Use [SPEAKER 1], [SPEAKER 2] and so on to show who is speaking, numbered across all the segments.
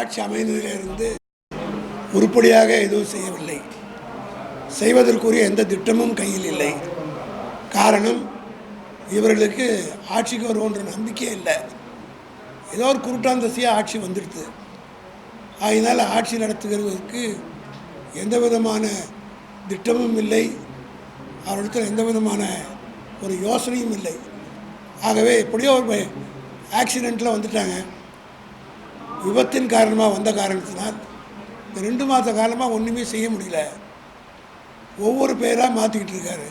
[SPEAKER 1] ஆட்சி அமைந்ததிலிருந்து உருப்படியாக எதுவும் செய்யவில்லை. செய்வதற்குரிய எந்த திட்டமும் கையில் இல்லை. காரணம், இவர்களுக்கு ஆட்சிக்கு வருவோன்ற நம்பிக்கையே இல்லை. ஏதோ ஒரு குருட்டாந்தசியாக ஆட்சி வந்துடுது. அதனால் ஆட்சி நடத்துகிறதுக்கு எந்த விதமான திட்டமும் இல்லை, அவரிடத்தில் எந்த விதமான ஒரு யோசனையும் இல்லை. ஆகவே எப்படியோ ஒரு ஆக்சிடெண்ட்டில் வந்துட்டாங்க. விபத்தின் காரணமாக வந்த காரணத்தினால் இந்த 2 மாத காலமாக ஒன்றுமே செய்ய முடியல. ஒவ்வொரு பேராக மாற்றிக்கிட்டு இருக்காரு.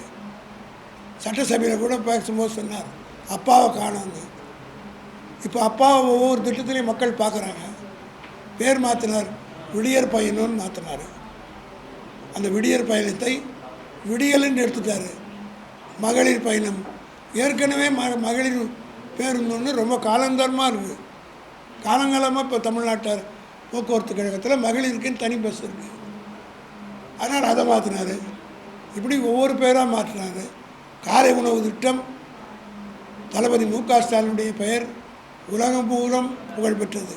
[SPEAKER 1] சட்டசபையில் கூட பேசும்போது சொன்னார், அப்பாவை காணோன்னு. இப்போ அப்பாவை ஒவ்வொரு திட்டத்திலையும் மக்கள் பார்க்குறாங்க. பேர் மாற்றினார், விடியற் பயணம்னு மாற்றினார். அந்த விடியற் பயணத்தை விடியல்னு எடுத்துட்டார். மகளிர் பயணம் ஏற்கனவே மகளிர் பேருந்துன்னு ரொம்ப காலந்தரமாக இருக்குது. காலங்காலமாக இப்போ தமிழ்நாட்டார் போக்குவரத்து கழகத்தில் மகளிருக்குன்னு தனி பஸ் இருக்குது. அதனால் அதை மாற்றினார். இப்படி ஒவ்வொரு பேராக மாற்றினார். காலை உணவு திட்டம், தளபதி மு.க. ஸ்டாலினுடைய பெயர் உலகம் பூரம் புகழ்பெற்றது.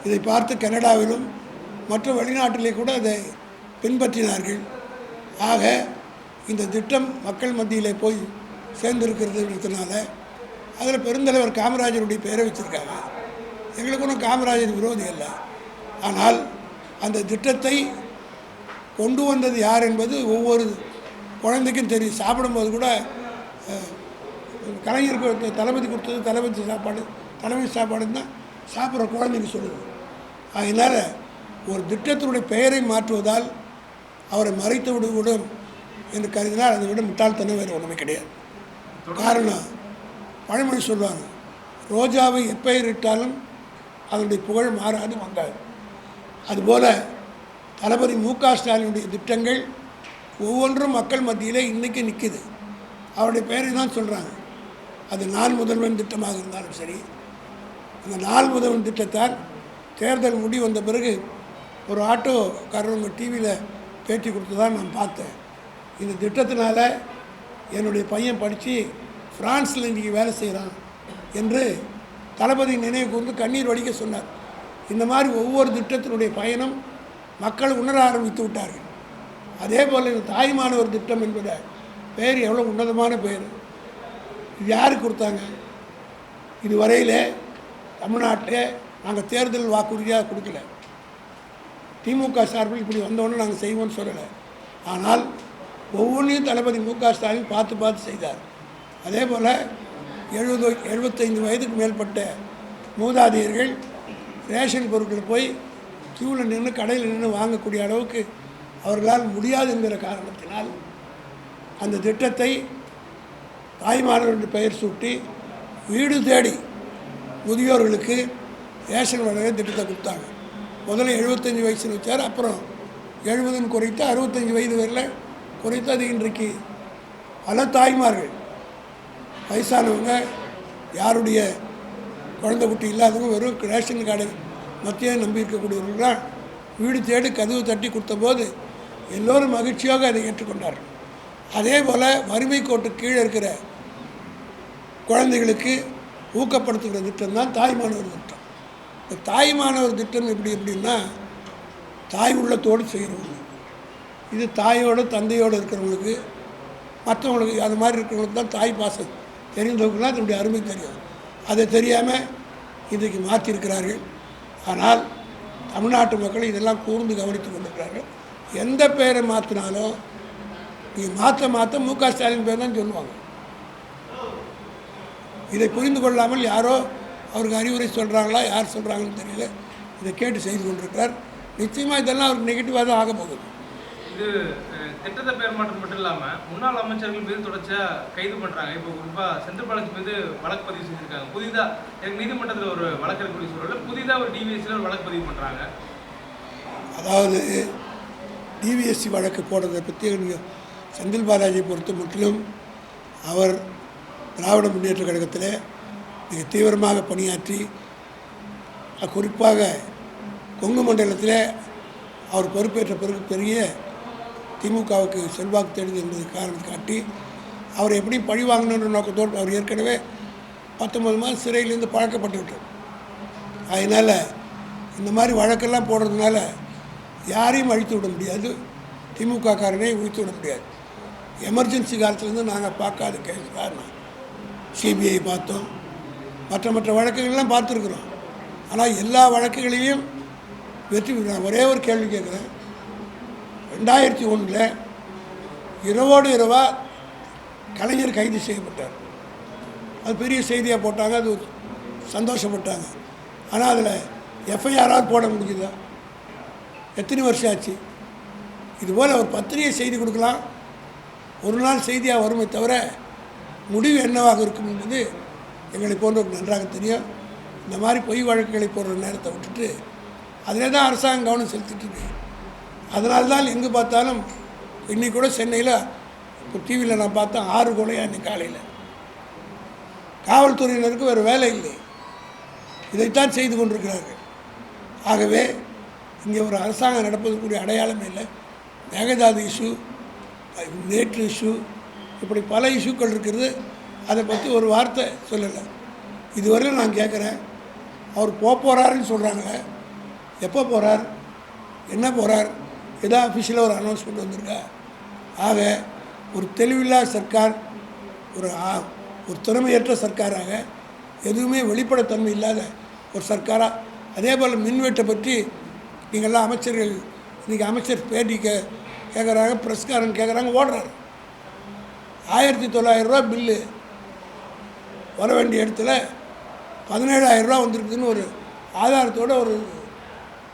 [SPEAKER 1] இதை பார்த்து கனடாவிலும் மற்ற வெளிநாட்டிலே கூட அதை பின்பற்றினார்கள். ஆக இந்த திட்டம் மக்கள் மத்தியிலே போய் சேர்ந்திருக்கிறதுனால அதில் பெருந்தலைவர் காமராஜருடைய பெயரை வச்சுருக்காங்க. எங்களுக்கு ஒன்றும் காமராஜர் விரோதி அல்ல. ஆனால் அந்த திட்டத்தை கொண்டு வந்தது யார் என்பது ஒவ்வொரு குழந்தைக்கும் தெரியும். சாப்பிடும்போது கூட கலைஞருக்கு தளபதி கொடுத்தது தலைமை சாப்பாடுன்னு தான் சாப்பிட்ற குழந்தைங்க சொல்லுது. அதனால் ஒரு திட்டத்தினுடைய பெயரை மாற்றுவதால் அவரை மறைத்து விடும் என்று கருதினால் அதை விட முட்டாள்தனம் வேறு ஒன்றுமே கிடையாது. காரணம், பழமொழி சொல்லுவாங்க, ரோஜாவை எப்பெயரிட்டாலும் அதனுடைய புகழ் மாறாது வந்தாது. அதுபோல் தளபதி மு.க. ஸ்டாலினுடைய திட்டங்கள் ஒவ்வொன்றும் மக்கள் மத்தியிலே இன்றைக்கி நிற்குது. அவருடைய பெயரை தான் சொல்கிறாங்க. அது நாள் முதல்வன் திட்டமாக இருந்தாலும் சரி, அந்த நாள் முதல்வன் திட்டத்தால் தேர்தல் முடி வந்த பிறகு ஒரு ஆட்டோக்காரவங்க டிவியில் பேட்டி கொடுத்ததான் நான் பார்த்தேன். இந்த திட்டத்தினால என்னுடைய பையன் படித்து ஃப்ரான்ஸில் இன்றைக்கி வேலை செய்கிறான் என்று தளபதி நினைவு கூர்ந்து கண்ணீர் வடிக்க சொன்னார். இந்த மாதிரி ஒவ்வொரு திட்டத்தினுடைய பயணம் மக்கள் உணர ஆரம்பித்து விட்டார்கள். அதே போல் இந்த தாய்மானவர் திட்டம் என்பத பெயர் எவ்வளோ உன்னதமான பெயர். இது யாருக்கு கொடுத்தாங்க? இதுவரையில் தமிழ்நாட்டில் நாங்கள் தேர்தல் வாக்குறுதியாக கொடுக்கல. திமுக சார்பில் இப்படி வந்தோன்னு நாங்கள் செய்வோம்னு சொல்லலை. ஆனால் ஒவ்வொன்றையும் தளபதி மு.க. ஸ்டாலின் பார்த்து செய்தார். அதே போல் 75 வயதுக்கு மேற்பட்ட மூதாதையர்கள் ரேஷன் பொருட்கள் போய் க்யூவில் நின்று கடையில் நின்று வாங்கக்கூடிய அளவுக்கு அவர்களால் முடியாது என்கிற காரணத்தினால் அந்த திட்டத்தை தாய்மானவர் என்று பெயர் சூட்டி வீடு தேடி முதியோர்களுக்கு ரேஷன் வழங்க திட்டத்தை கொடுத்தாங்க. முதல்ல 75 வயசுன்னு வச்சார். அப்புறம் 70ன்னு குறைத்து 65 வயது வரையில் குறைத்து அது இன்றைக்கு பல தாய்மார்கள், வயசானவங்க, யாருடைய குழந்தை குட்டி இல்லாதவங்க வெறும் ரேஷன் கார்டு மத்திய நம்பி இருக்கக்கூடியவர்களாம் வீடு தேடி கதவு தட்டி கொடுத்த போது எல்லோரும் மகிழ்ச்சியாக அதை ஏற்றுக்கொண்டார்கள். அதே போல் வறுமை கோட்டு கீழே இருக்கிற குழந்தைகளுக்கு ஊக்கப்படுத்துகிற திட்டம் தான் தாய்மானவர் திட்டம். இந்த தாய்மானவர் திட்டம் எப்படின்னா தாய் உள்ளத்தோடு செய்கிறவங்க. இது தாயோடு தந்தையோடு இருக்கிறவங்களுக்கு, மற்றவங்களுக்கு அது மாதிரி இருக்கிறவங்களுக்கு தான் தாய் பாசம் தெரிந்தவங்களுக்குலாம் அதனுடைய அருமை தெரியும். அதை தெரியாமல் இன்றைக்கு மாற்றிருக்கிறார்கள். ஆனால் தமிழ்நாட்டு மக்கள் இதெல்லாம் கூர்ந்து கவனித்து கொண்டிருக்கிறார்கள். எந்த பெயரை மாற்றினாலும் நீங்கள் மாற்ற மு.க. ஸ்டாலின் பேர் தான் சொல்லுவாங்க. இதை புரிந்து கொள்ளாமல் யாரோ அவருக்கு அறிவுரை சொல்கிறாங்களா, யார் சொல்கிறாங்கன்னு தெரியல, இதை கேட்டு செய்து கொண்டிருக்கிறார். நிச்சயமாக இதெல்லாம் அவருக்கு நெகட்டிவாக தான் ஆக போகுது.
[SPEAKER 2] இது திட்டத்தை பெயர் மாற்றம் மட்டும் இல்லாமல் முன்னாள் அமைச்சர்கள் மீது தொடர்ச்சியாக கைது பண்ணுறாங்க. இப்போ குறிப்பாக செந்தில் பாலாஜி மீது வழக்கு பதிவு செஞ்சுருக்காங்க. புதிதாக எங்கள் நீதிமன்றத்தில் ஒரு வழக்கு இருக்கக்கூடிய சூழலில் புதிதாக ஒரு டிவிஎஸ்சியில் ஒரு வழக்கு பதிவு பண்ணுறாங்க.
[SPEAKER 1] அதாவது டிவிஎஸ்சி வழக்கு போடுறதை பற்றி செந்தில் பாலாஜியை பொறுத்த முற்றிலும் அவர் திராவிட முன்னேற்ற கழகத்தில் மிக தீவிரமாக பணியாற்றி, குறிப்பாக கொங்கு மண்டலத்தில் அவர் பொறுப்பேற்ற பிறகு பெரிய திமுகவுக்கு செல்வாக்கு தேடுது என்பதை காரணம் காட்டி அவரை எப்படி பழி வாங்கணுன்ற நோக்கத்தோடு அவர் ஏற்கனவே 19 மாதம் சிறையிலேருந்து பழக்கப்பட்டு விட்டார். அதனால் இந்த மாதிரி வழக்கெல்லாம் போடுறதுனால யாரையும் அழித்து விட முடியாது, திமுக காரனையும் ஒழித்து விட முடியாது. எமர்ஜென்சி காலத்துலேருந்து நாங்கள் பார்க்காத கேஸ் காரணம் சிபிஐ பார்த்தோம், மற்ற வழக்குகள்லாம் பார்த்துருக்குறோம். ஆனால் எல்லா வழக்குகளையும் வெற்றி பெறுறாங்க. ஒரே ஒரு கேள்வி கேட்குறேன். 2001 இரவோடு இரவாக கலைஞர் கைது செய்யப்பட்டார். அது பெரிய செய்தியாக போட்டாங்க, அது சந்தோஷப்பட்டாங்க. ஆனால் அதில் எஃப்ஐஆராக போட முடியுதா? எத்தனை வருஷம் ஆச்சு? இதுபோல் ஒரு பத்திரிகை செய்தி கொடுக்கலாம், ஒரு நாள் செய்தியாக வருமே தவிர முடிவு என்னவாக இருக்கும் என்பது எங்களை போன்றவருக்கு நன்றாக தெரியும். இந்த மாதிரி பொய் வழக்குகளை போடுற நேரத்தை விட்டுட்டு அதில் தான் அரசாங்கம் கவனம் செலுத்திட்டு. அதனால்தான் எங்கே பார்த்தாலும் இன்றைக்கி கூட சென்னையில் இப்போ டிவியில் நான் பார்த்தேன் 6 கொலையாக இன்னைக்கு காலையில். காவல்துறையினருக்கு வேறு வேலை இல்லை, இதைத்தான் செய்து கொண்டிருக்கிறார்கள். ஆகவே இங்கே ஒரு அரசாங்கம் நடப்பதற்குரிய அடையாளமே இல்லை. மேகதாது இஷ்யூ, நேற்று இஷ்யூ, இப்படி பல இஷ்யூக்கள் இருக்கிறது. அதை பற்றி ஒரு வார்த்தை சொல்லலை. இதுவரையும் நான் கேட்குறேன், அவர் போகிறாருன்னு சொல்கிறாங்க. எப்போ போகிறார், என்ன போகிறார், ஏதோ அஃபிஷியலாக ஒரு அனௌன்ஸ்மெண்ட் வந்திருக்கா? ஆக ஒரு தெளிவில்லா சர்க்கார், ஒரு திறமையற்ற சர்க்காராக, எதுவுமே வெளிப்படைத்தன்மை இல்லாத ஒரு சர்க்காராக. அதே போல் மின்வெட்டை பற்றி நீங்கள்லாம் அமைச்சர்கள், இன்றைக்கி அமைச்சர் பேட்டி கேட்குறாங்க, ப்ரெஸ்காரன் கேட்குறாங்க, ஓடுறாரு. 1900 ரூபா பில்லு வர வேண்டிய இடத்துல 17,000 ரூபா வந்திருக்குதுன்னு ஒரு ஆதாரத்தோடு ஒரு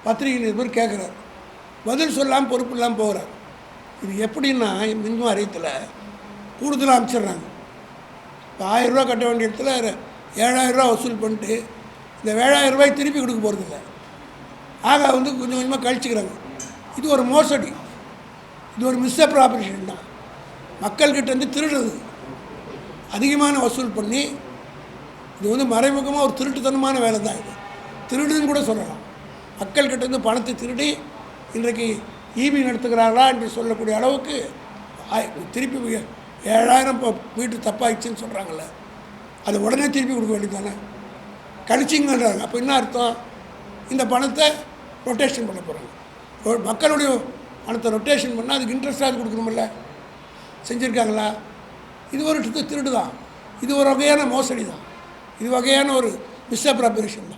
[SPEAKER 1] பத்திரிகை நிருபர் கேட்குறாரு. பதில் சொல்லாமல் பொறுப்பு இல்லாமல் போகிறார். இது எப்படின்னா, மின் வாரியத்தில் கூடுதலாக அமைச்சிட்றாங்க. இப்போ 1000 ரூபா கட்ட வேண்டிய இடத்துல 7,000 ரூபா வசூல் பண்ணிட்டு இந்த 7,000 ரூபாய் திருப்பி கொடுக்க போகிறதில்ல. ஆக கொஞ்சம் கொஞ்சமாக கழிச்சிக்கிறாங்க. இது ஒரு மோசடி, இது ஒரு மிஸ்அப்ராப்ரியேஷன் தான். மக்கள்கிட்டேருந்து திருடுறது, அதிகமான வசூல் பண்ணி, இது மறைமுகமாக ஒரு திருட்டுத்தனமான வேலை தான். இது திருடுன்னு கூட சொல்லலாம். மக்கள்கிட்டேருந்து பணத்தை திருடி இன்றைக்கு ஈபி நடத்துகிறார்களா என்று சொல்லக்கூடிய அளவுக்கு திருப்பி 7,000 வீட்டு தப்பாகிடுச்சின்னு சொல்கிறாங்கல்ல, அதை உடனே திருப்பி கொடுக்க வேண்டியது தானே. கழிச்சிங்கன்றாங்க. அப்போ என்ன அர்த்தம்? இந்த பணத்தை ரொட்டேஷன் பண்ண போகிறாங்க. மக்களுடைய பணத்தை ரொட்டேஷன் பண்ணால் அதுக்கு இன்ட்ரெஸ்டாக கொடுக்கணுமில்ல, செஞ்சுருக்காங்களா? இது ஒரு திருடு தான், இது ஒரு வகையான மோசடி தான், இது வகையான ஒரு மிஸ்அப்ராப்ரியேஷன் தான்.